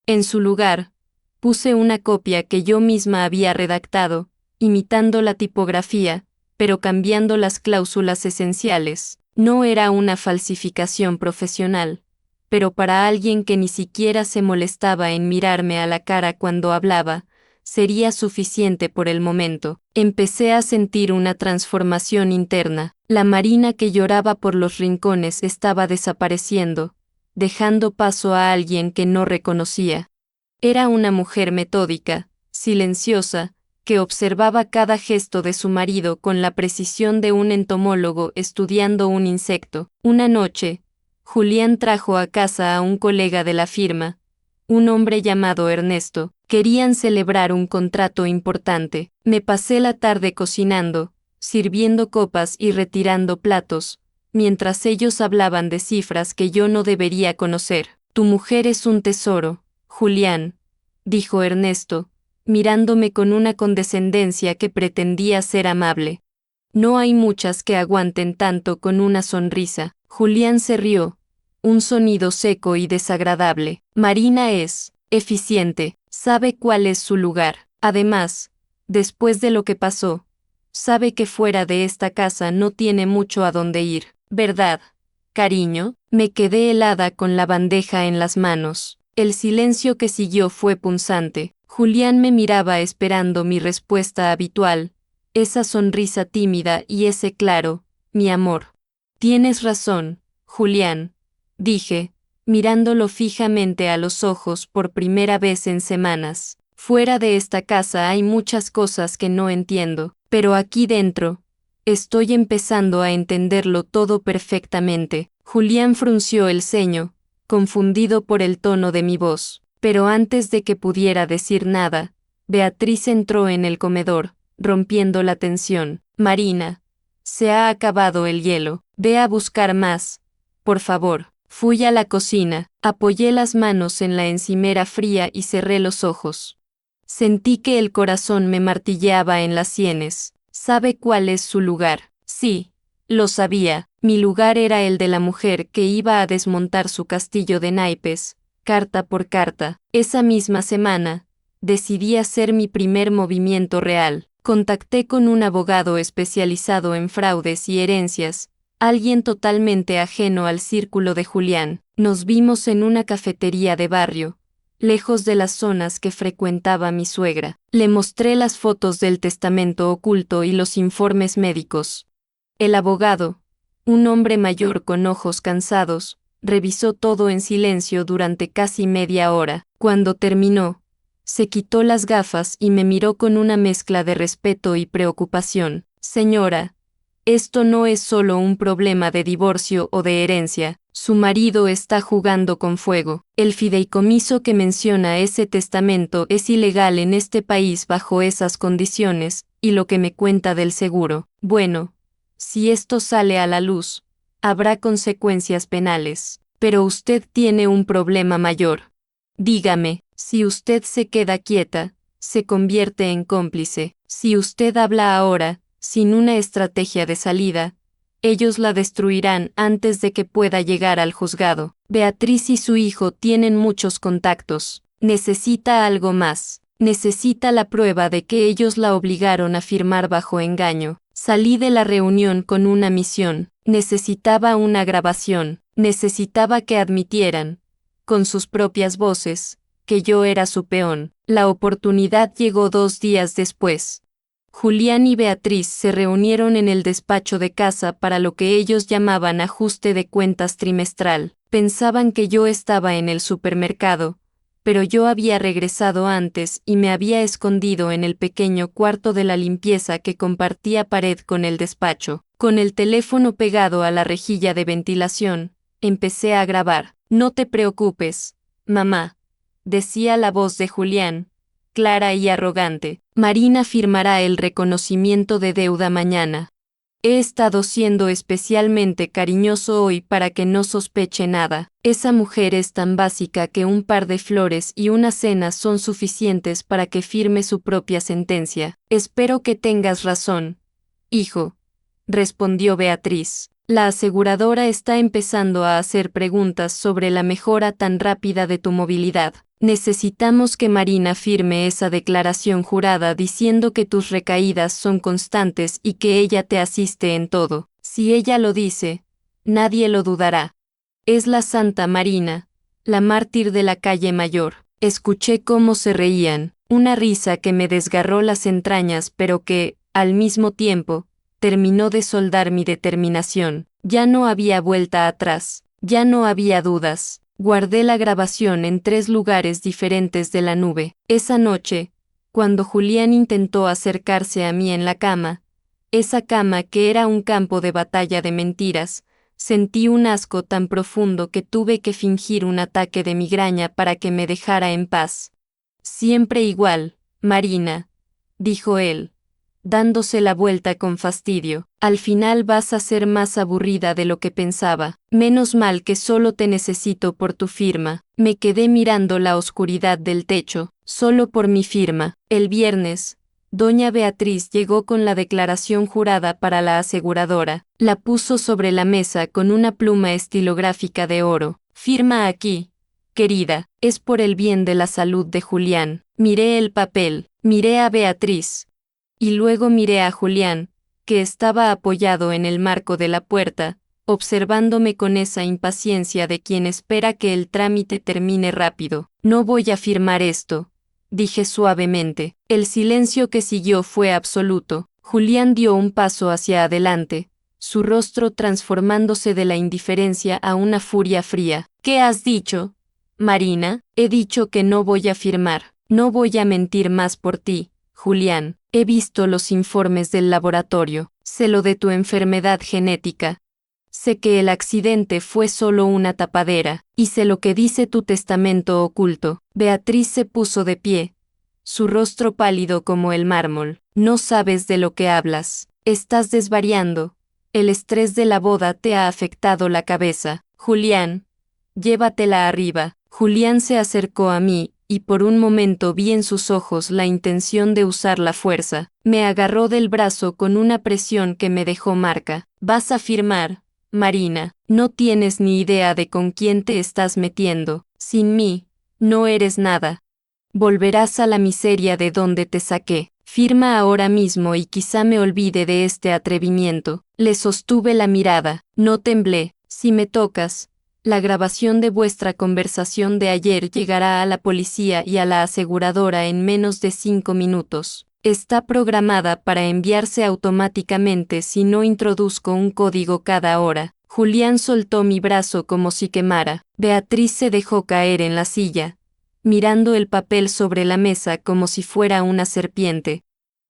En su lugar, puse una copia que yo misma había redactado, imitando la tipografía, pero cambiando las cláusulas esenciales. No era una falsificación profesional, pero para alguien que ni siquiera se molestaba en mirarme a la cara cuando hablaba, sería suficiente por el momento. Empecé a sentir una transformación interna. La Marina que lloraba por los rincones estaba desapareciendo, dejando paso a alguien que no reconocía. Era una mujer metódica, silenciosa, que observaba cada gesto de su marido con la precisión de un entomólogo estudiando un insecto. Una noche, Julián trajo a casa a un colega de la firma, un hombre llamado Ernesto. Querían celebrar un contrato importante. Me pasé la tarde cocinando, sirviendo copas y retirando platos, mientras ellos hablaban de cifras que yo no debería conocer. Tu mujer es un tesoro, Julián, dijo Ernesto, mirándome con una condescendencia que pretendía ser amable. No hay muchas que aguanten tanto con una sonrisa. Julián se rió, un sonido seco y desagradable. Marina es eficiente, sabe cuál es su lugar. Además, después de lo que pasó, sabe que fuera de esta casa no tiene mucho a dónde ir, ¿verdad, cariño? Me quedé helada con la bandeja en las manos. El silencio que siguió fue punzante. Julián me miraba esperando mi respuesta habitual, esa sonrisa tímida y ese claro, mi amor. Tienes razón, Julián, dije, mirándolo fijamente a los ojos por primera vez en semanas. Fuera de esta casa hay muchas cosas que no entiendo, pero aquí dentro, estoy empezando a entenderlo todo perfectamente. Julián frunció el ceño, confundido por el tono de mi voz, pero antes de que pudiera decir nada, Beatriz entró en el comedor, rompiendo la tensión. Marina, se ha acabado el hielo, ve a buscar más, por favor. Fui a la cocina, apoyé las manos en la encimera fría y cerré los ojos. Sentí que el corazón me martilleaba en las sienes. ¿Sabe cuál es su lugar? Sí, lo sabía. Mi lugar era el de la mujer que iba a desmontar su castillo de naipes, carta por carta. Esa misma semana, decidí hacer mi primer movimiento real. Contacté con un abogado especializado en fraudes y herencias, alguien totalmente ajeno al círculo de Julián. Nos vimos en una cafetería de barrio, lejos de las zonas que frecuentaba mi suegra. Le mostré las fotos del testamento oculto y los informes médicos. El abogado, un hombre mayor con ojos cansados, revisó todo en silencio durante casi media hora. Cuando terminó, se quitó las gafas y me miró con una mezcla de respeto y preocupación. Señora, esto no es solo un problema de divorcio o de herencia, su marido está jugando con fuego. El fideicomiso que menciona ese testamento es ilegal en este país bajo esas condiciones, y lo que me cuenta del seguro. Bueno, Si esto sale a la luz, habrá consecuencias penales. Pero usted tiene un problema mayor. Dígame, si usted se queda quieta, se convierte en cómplice. Si usted habla ahora, sin una estrategia de salida, ellos la destruirán antes de que pueda llegar al juzgado. Beatriz y su hijo tienen muchos contactos. Necesita algo más. Necesita la prueba de que ellos la obligaron a firmar bajo engaño. Salí de la reunión con una misión. Necesitaba una grabación. Necesitaba que admitieran, con sus propias voces, que yo era su peón. La oportunidad llegó 2 días después. Julián y Beatriz se reunieron en el despacho de casa para lo que ellos llamaban ajuste de cuentas trimestral. Pensaban que yo estaba en el supermercado, pero yo había regresado antes y me había escondido en el pequeño cuarto de la limpieza que compartía pared con el despacho. Con el teléfono pegado a la rejilla de ventilación, empecé a grabar. No te preocupes, mamá, decía la voz de Julián, clara y arrogante. Marina firmará el reconocimiento de deuda mañana. He estado siendo especialmente cariñoso hoy para que no sospeche nada. Esa mujer es tan básica que un par de flores y una cena son suficientes para que firme su propia sentencia. Espero que tengas razón, hijo, respondió Beatriz. La aseguradora está empezando a hacer preguntas sobre la mejora tan rápida de tu movilidad. Necesitamos que Marina firme esa declaración jurada diciendo que tus recaídas son constantes y que ella te asiste en todo. Si ella lo dice, nadie lo dudará. Es la Santa Marina, la mártir de la calle Mayor. Escuché cómo se reían, una risa que me desgarró las entrañas pero que, al mismo tiempo, terminó de soldar mi determinación. Ya no había vuelta atrás, ya no había dudas. Guardé la grabación en 3 lugares diferentes de la nube. Esa noche, cuando Julián intentó acercarse a mí en la cama, esa cama que era un campo de batalla de mentiras, sentí un asco tan profundo que tuve que fingir un ataque de migraña para que me dejara en paz. Siempre igual, Marina, dijo él, dándose la vuelta con fastidio. Al final vas a ser más aburrida de lo que pensaba. Menos mal que solo te necesito por tu firma. Me quedé mirando la oscuridad del techo, solo por mi firma. El viernes, doña Beatriz llegó con la declaración jurada para la aseguradora. La puso sobre la mesa con una pluma estilográfica de oro. Firma aquí, querida, es por el bien de la salud de Julián. Miré el papel, miré a Beatriz. Y luego miré a Julián, que estaba apoyado en el marco de la puerta, observándome con esa impaciencia de quien espera que el trámite termine rápido. No voy a firmar esto, dije suavemente. El silencio que siguió fue absoluto. Julián dio un paso hacia adelante, su rostro transformándose de la indiferencia a una furia fría. ¿Qué has dicho, Marina? He dicho que no voy a firmar. No voy a mentir más por ti, Julián. He visto los informes del laboratorio. Sé lo de tu enfermedad genética. Sé que el accidente fue solo una tapadera, y sé lo que dice tu testamento oculto. Beatriz se puso de pie, su rostro pálido como el mármol. No sabes de lo que hablas. Estás desvariando. El estrés de la boda te ha afectado la cabeza. Julián, llévatela arriba. Julián se acercó a mí, y por un momento vi en sus ojos la intención de usar la fuerza. Me agarró del brazo con una presión que me dejó marca. Vas a firmar, Marina. No tienes ni idea de con quién te estás metiendo. Sin mí, no eres nada. Volverás a la miseria de donde te saqué. Firma ahora mismo y quizá me olvide de este atrevimiento. Le sostuve la mirada. No temblé. Si me tocas, la grabación de vuestra conversación de ayer llegará a la policía y a la aseguradora en menos de 5 minutos. Está programada para enviarse automáticamente si no introduzco un código cada hora. Julián soltó mi brazo como si quemara. Beatriz se dejó caer en la silla, mirando el papel sobre la mesa como si fuera una serpiente.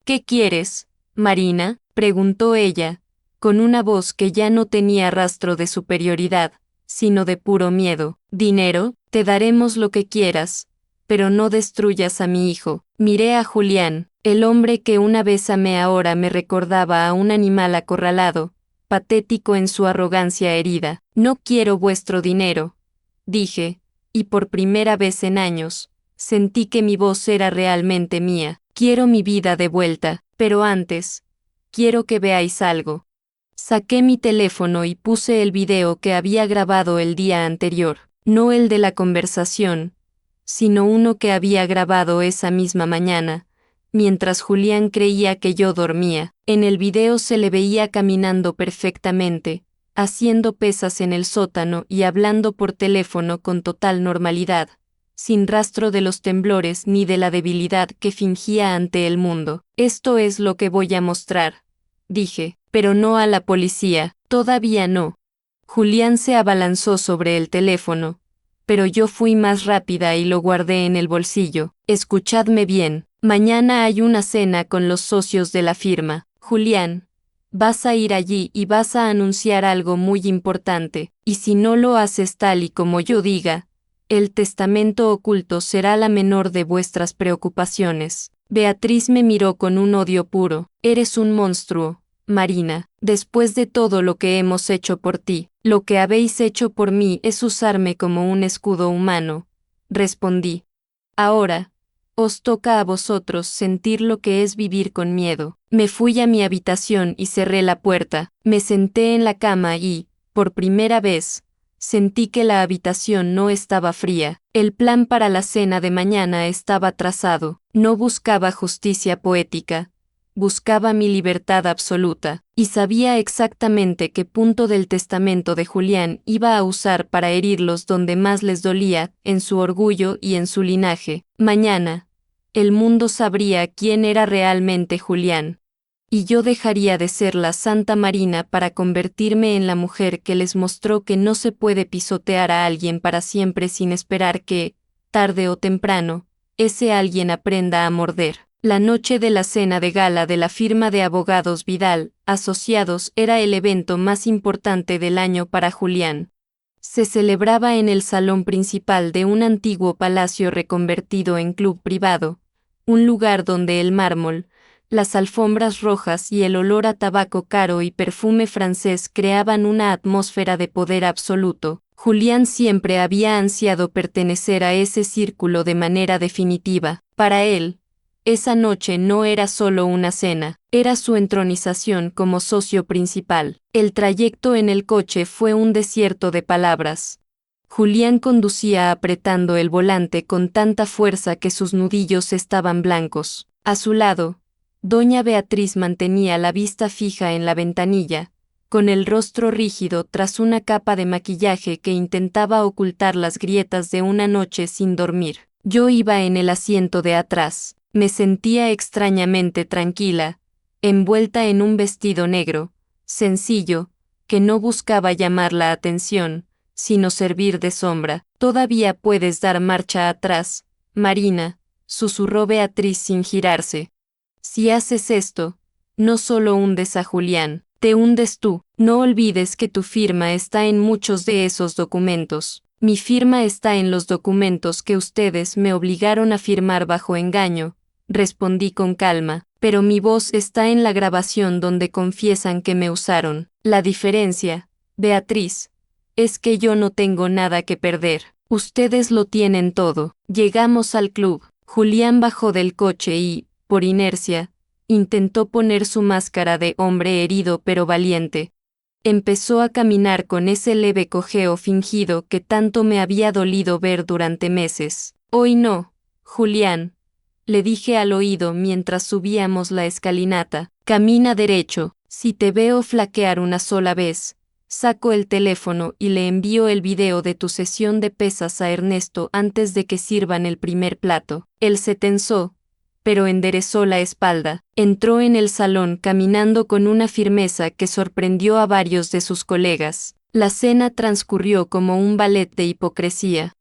¿Qué quieres, Marina?, preguntó ella, con una voz que ya no tenía rastro de superioridad, sino de puro miedo. Dinero, te daremos lo que quieras, pero no destruyas a mi hijo. Miré a Julián, el hombre que una vez amé ahora me recordaba a un animal acorralado, patético en su arrogancia herida. No quiero vuestro dinero, dije, y por primera vez en años, sentí que mi voz era realmente mía. Quiero mi vida de vuelta, pero antes, quiero que veáis algo. Saqué mi teléfono y puse el video que había grabado el día anterior, no el de la conversación, sino uno que había grabado esa misma mañana, mientras Julián creía que yo dormía. En el video se le veía caminando perfectamente, haciendo pesas en el sótano y hablando por teléfono con total normalidad, sin rastro de los temblores ni de la debilidad que fingía ante el mundo. Esto es lo que voy a mostrar, dije, pero no a la policía, todavía no. Julián se abalanzó sobre el teléfono, pero yo fui más rápida y lo guardé en el bolsillo. Escuchadme bien, mañana hay una cena con los socios de la firma. Julián, vas a ir allí y vas a anunciar algo muy importante, y si no lo haces tal y como yo diga, el testamento oculto será la menor de vuestras preocupaciones. Beatriz me miró con un odio puro. Eres un monstruo, Marina. Después de todo lo que hemos hecho por ti, lo que habéis hecho por mí es usarme como un escudo humano, respondí. Ahora, os toca a vosotros sentir lo que es vivir con miedo. Me fui a mi habitación y cerré la puerta. Me senté en la cama y, por primera vez, sentí que la habitación no estaba fría. El plan para la cena de mañana estaba trazado. No buscaba justicia poética, buscaba mi libertad absoluta, y sabía exactamente qué punto del testamento de Julián iba a usar para herirlos donde más les dolía, en su orgullo y en su linaje. Mañana, el mundo sabría quién era realmente Julián. Y yo dejaría de ser la Santa Marina para convertirme en la mujer que les mostró que no se puede pisotear a alguien para siempre sin esperar que, tarde o temprano, ese alguien aprenda a morder. La noche de la cena de gala de la firma de abogados Vidal, Asociados, era el evento más importante del año para Julián. Se celebraba en el salón principal de un antiguo palacio reconvertido en club privado, un lugar donde el mármol, las alfombras rojas y el olor a tabaco caro y perfume francés creaban una atmósfera de poder absoluto. Julián siempre había ansiado pertenecer a ese círculo de manera definitiva. Para él, esa noche no era solo una cena, era su entronización como socio principal. El trayecto en el coche fue un desierto de palabras. Julián conducía apretando el volante con tanta fuerza que sus nudillos estaban blancos. A su lado, doña Beatriz mantenía la vista fija en la ventanilla, con el rostro rígido tras una capa de maquillaje que intentaba ocultar las grietas de una noche sin dormir. Yo iba en el asiento de atrás. Me sentía extrañamente tranquila, envuelta en un vestido negro, sencillo, que no buscaba llamar la atención, sino servir de sombra. Todavía puedes dar marcha atrás, Marina, susurró Beatriz sin girarse. Si haces esto, no solo hundes a Julián, te hundes tú. No olvides que tu firma está en muchos de esos documentos. Mi firma está en los documentos que ustedes me obligaron a firmar bajo engaño, respondí con calma, pero mi voz está en la grabación donde confiesan que me usaron. La diferencia, Beatriz, es que yo no tengo nada que perder. Ustedes lo tienen todo. Llegamos al club. Julián bajó del coche y, por inercia, intentó poner su máscara de hombre herido pero valiente. Empezó a caminar con ese leve cojeo fingido que tanto me había dolido ver durante meses. Hoy no, Julián, le dije al oído mientras subíamos la escalinata. Camina derecho. Si te veo flaquear una sola vez, saco el teléfono y le envío el video de tu sesión de pesas a Ernesto antes de que sirvan el primer plato. Él se tensó, pero enderezó la espalda. Entró en el salón caminando con una firmeza que sorprendió a varios de sus colegas. La cena transcurrió como un ballet de hipocresía.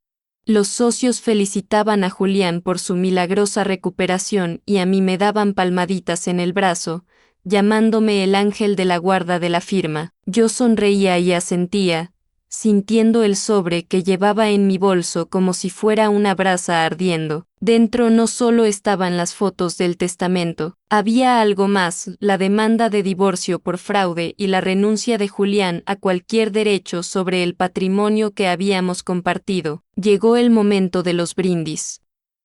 Los socios felicitaban a Julián por su milagrosa recuperación y a mí me daban palmaditas en el brazo, llamándome el ángel de la guarda de la firma. Yo sonreía y asentía, sintiendo el sobre que llevaba en mi bolso como si fuera una brasa ardiendo. Dentro no solo estaban las fotos del testamento, había algo más, la demanda de divorcio por fraude y la renuncia de Julián a cualquier derecho sobre el patrimonio que habíamos compartido. Llegó el momento de los brindis.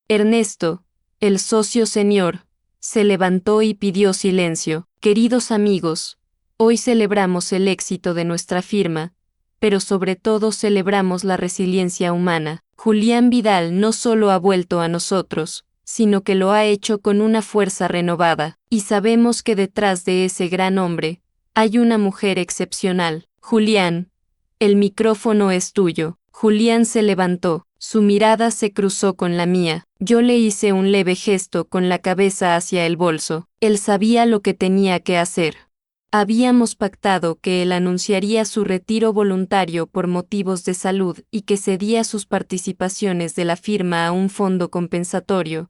Ernesto, el socio senior, se levantó y pidió silencio. Queridos amigos, hoy celebramos el éxito de nuestra firma, pero sobre todo celebramos la resiliencia humana. Julián Vidal no solo ha vuelto a nosotros, sino que lo ha hecho con una fuerza renovada, y sabemos que detrás de ese gran hombre, hay una mujer excepcional. Julián, el micrófono es tuyo. Julián se levantó, su mirada se cruzó con la mía. Yo le hice un leve gesto con la cabeza hacia el bolso. Él sabía lo que tenía que hacer. Habíamos pactado que él anunciaría su retiro voluntario por motivos de salud y que cedía sus participaciones de la firma a un fondo compensatorio.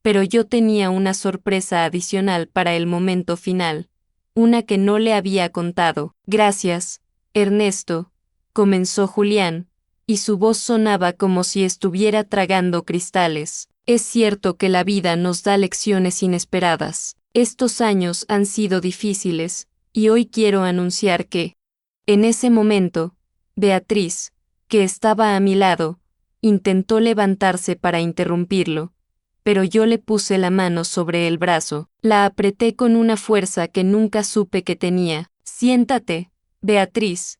Pero yo tenía una sorpresa adicional para el momento final, una que no le había contado. Gracias, Ernesto, comenzó Julián, y su voz sonaba como si estuviera tragando cristales. Es cierto que la vida nos da lecciones inesperadas. Estos años han sido difíciles, y hoy quiero anunciar que, en ese momento, Beatriz, que estaba a mi lado, intentó levantarse para interrumpirlo, pero yo le puse la mano sobre el brazo, la apreté con una fuerza que nunca supe que tenía. Siéntate, Beatriz,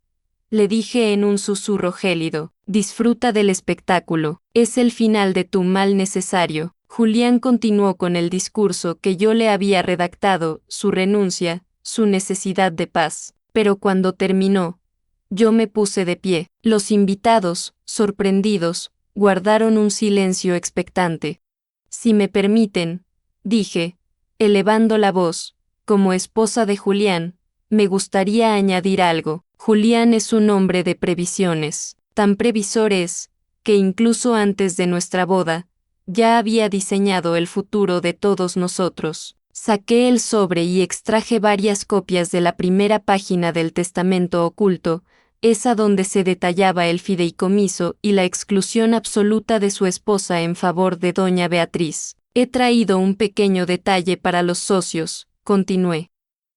le dije en un susurro gélido, disfruta del espectáculo, es el final de tu mal necesario. Julián continuó con el discurso que yo le había redactado, su renuncia, su necesidad de paz. Pero cuando terminó, yo me puse de pie. Los invitados, sorprendidos, guardaron un silencio expectante. Si me permiten, dije, elevando la voz, como esposa de Julián, me gustaría añadir algo. Julián es un hombre de previsiones. Tan previsor es, que incluso antes de nuestra boda, ya había diseñado el futuro de todos nosotros. Saqué el sobre y extraje varias copias de la primera página del testamento oculto, esa donde se detallaba el fideicomiso y la exclusión absoluta de su esposa en favor de doña Beatriz. He traído un pequeño detalle para los socios, continué.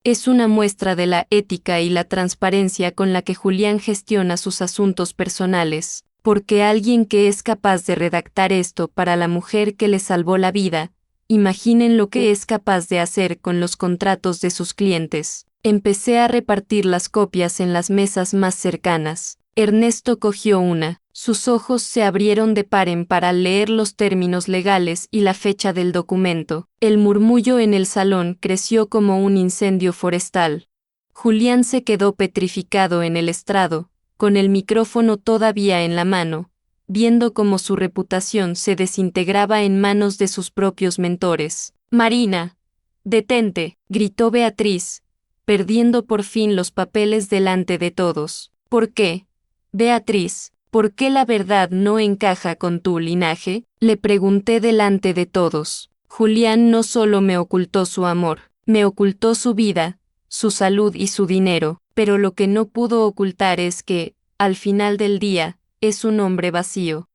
Es una muestra de la ética y la transparencia con la que Julián gestiona sus asuntos personales, porque alguien que es capaz de redactar esto para la mujer que le salvó la vida, imaginen lo que es capaz de hacer con los contratos de sus clientes. Empecé a repartir las copias en las mesas más cercanas. Ernesto cogió una. Sus ojos se abrieron de par en par al leer los términos legales y la fecha del documento. El murmullo en el salón creció como un incendio forestal. Julián se quedó petrificado en el estrado, con el micrófono todavía en la mano, viendo cómo su reputación se desintegraba en manos de sus propios mentores. «Marina, detente», gritó Beatriz, perdiendo por fin los papeles delante de todos. «¿Por qué, Beatriz? ¿Por qué la verdad no encaja con tu linaje?», le pregunté delante de todos. Julián no solo me ocultó su amor, me ocultó su vida, su salud y su dinero, pero lo que no pudo ocultar es que, al final del día, es un hombre vacío.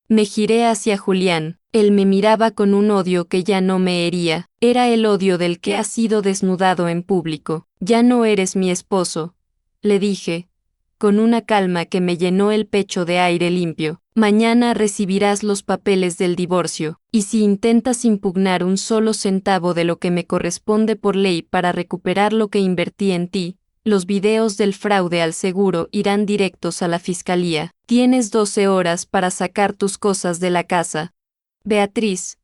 Me giré hacia Julián. Él me miraba con un odio que ya no me hería. Era el odio del que has sido desnudado en público. «Ya no eres mi esposo», le dije, con una calma que me llenó el pecho de aire limpio. «Mañana recibirás los papeles del divorcio, y si intentas impugnar un solo centavo de lo que me corresponde por ley para recuperar lo que invertí en ti, los videos del fraude al seguro irán directos a la fiscalía. Tienes 12 horas para sacar tus cosas de la casa. Beatriz,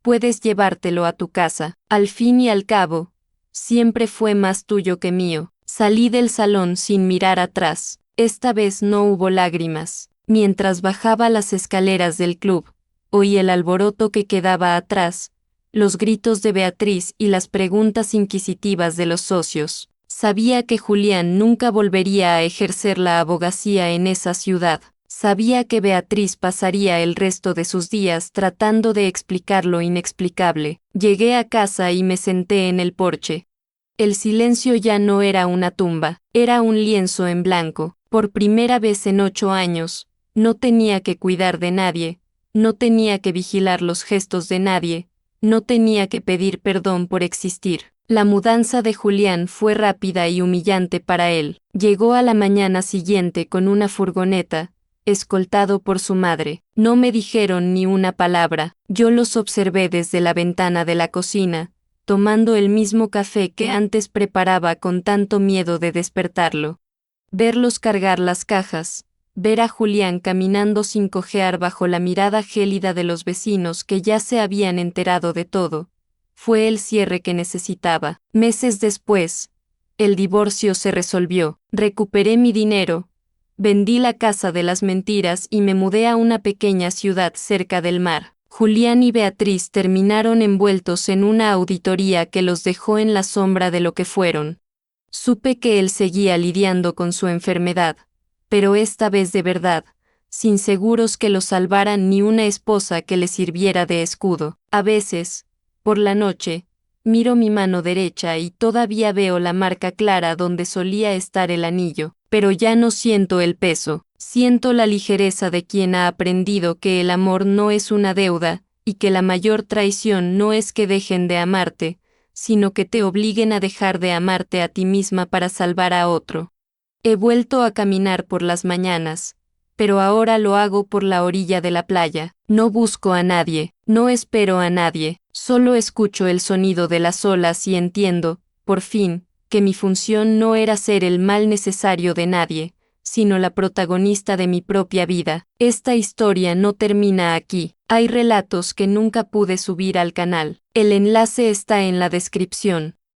puedes llevártelo a tu casa. Al fin y al cabo, siempre fue más tuyo que mío». Salí del salón sin mirar atrás. Esta vez no hubo lágrimas. Mientras bajaba las escaleras del club, oí el alboroto que quedaba atrás, los gritos de Beatriz y las preguntas inquisitivas de los socios. Sabía que Julián nunca volvería a ejercer la abogacía en esa ciudad. Sabía que Beatriz pasaría el resto de sus días tratando de explicar lo inexplicable. Llegué a casa y me senté en el porche. El silencio ya no era una tumba, era un lienzo en blanco. Por primera vez en 8 años, no tenía que cuidar de nadie, no tenía que vigilar los gestos de nadie, no tenía que pedir perdón por existir. La mudanza de Julián fue rápida y humillante para él. Llegó a la mañana siguiente con una furgoneta, escoltado por su madre. No me dijeron ni una palabra. Yo los observé desde la ventana de la cocina, tomando el mismo café que antes preparaba con tanto miedo de despertarlo. Verlos cargar las cajas, ver a Julián caminando sin cojear bajo la mirada gélida de los vecinos que ya se habían enterado de todo, fue el cierre que necesitaba. Meses después, el divorcio se resolvió. Recuperé mi dinero, vendí la casa de las mentiras y me mudé a una pequeña ciudad cerca del mar. Julián y Beatriz terminaron envueltos en una auditoría que los dejó en la sombra de lo que fueron. Supe que él seguía lidiando con su enfermedad, pero esta vez de verdad, sin seguros que lo salvaran ni una esposa que le sirviera de escudo. A veces, por la noche, miro mi mano derecha y todavía veo la marca clara donde solía estar el anillo, pero ya no siento el peso. Siento la ligereza de quien ha aprendido que el amor no es una deuda, y que la mayor traición no es que dejen de amarte, sino que te obliguen a dejar de amarte a ti misma para salvar a otro. He vuelto a caminar por las mañanas, pero ahora lo hago por la orilla de la playa. No busco a nadie, no espero a nadie, solo escucho el sonido de las olas y entiendo, por fin, que mi función no era ser el mal necesario de nadie, sino la protagonista de mi propia vida. Esta historia no termina aquí. Hay relatos que nunca pude subir al canal. El enlace está en la descripción.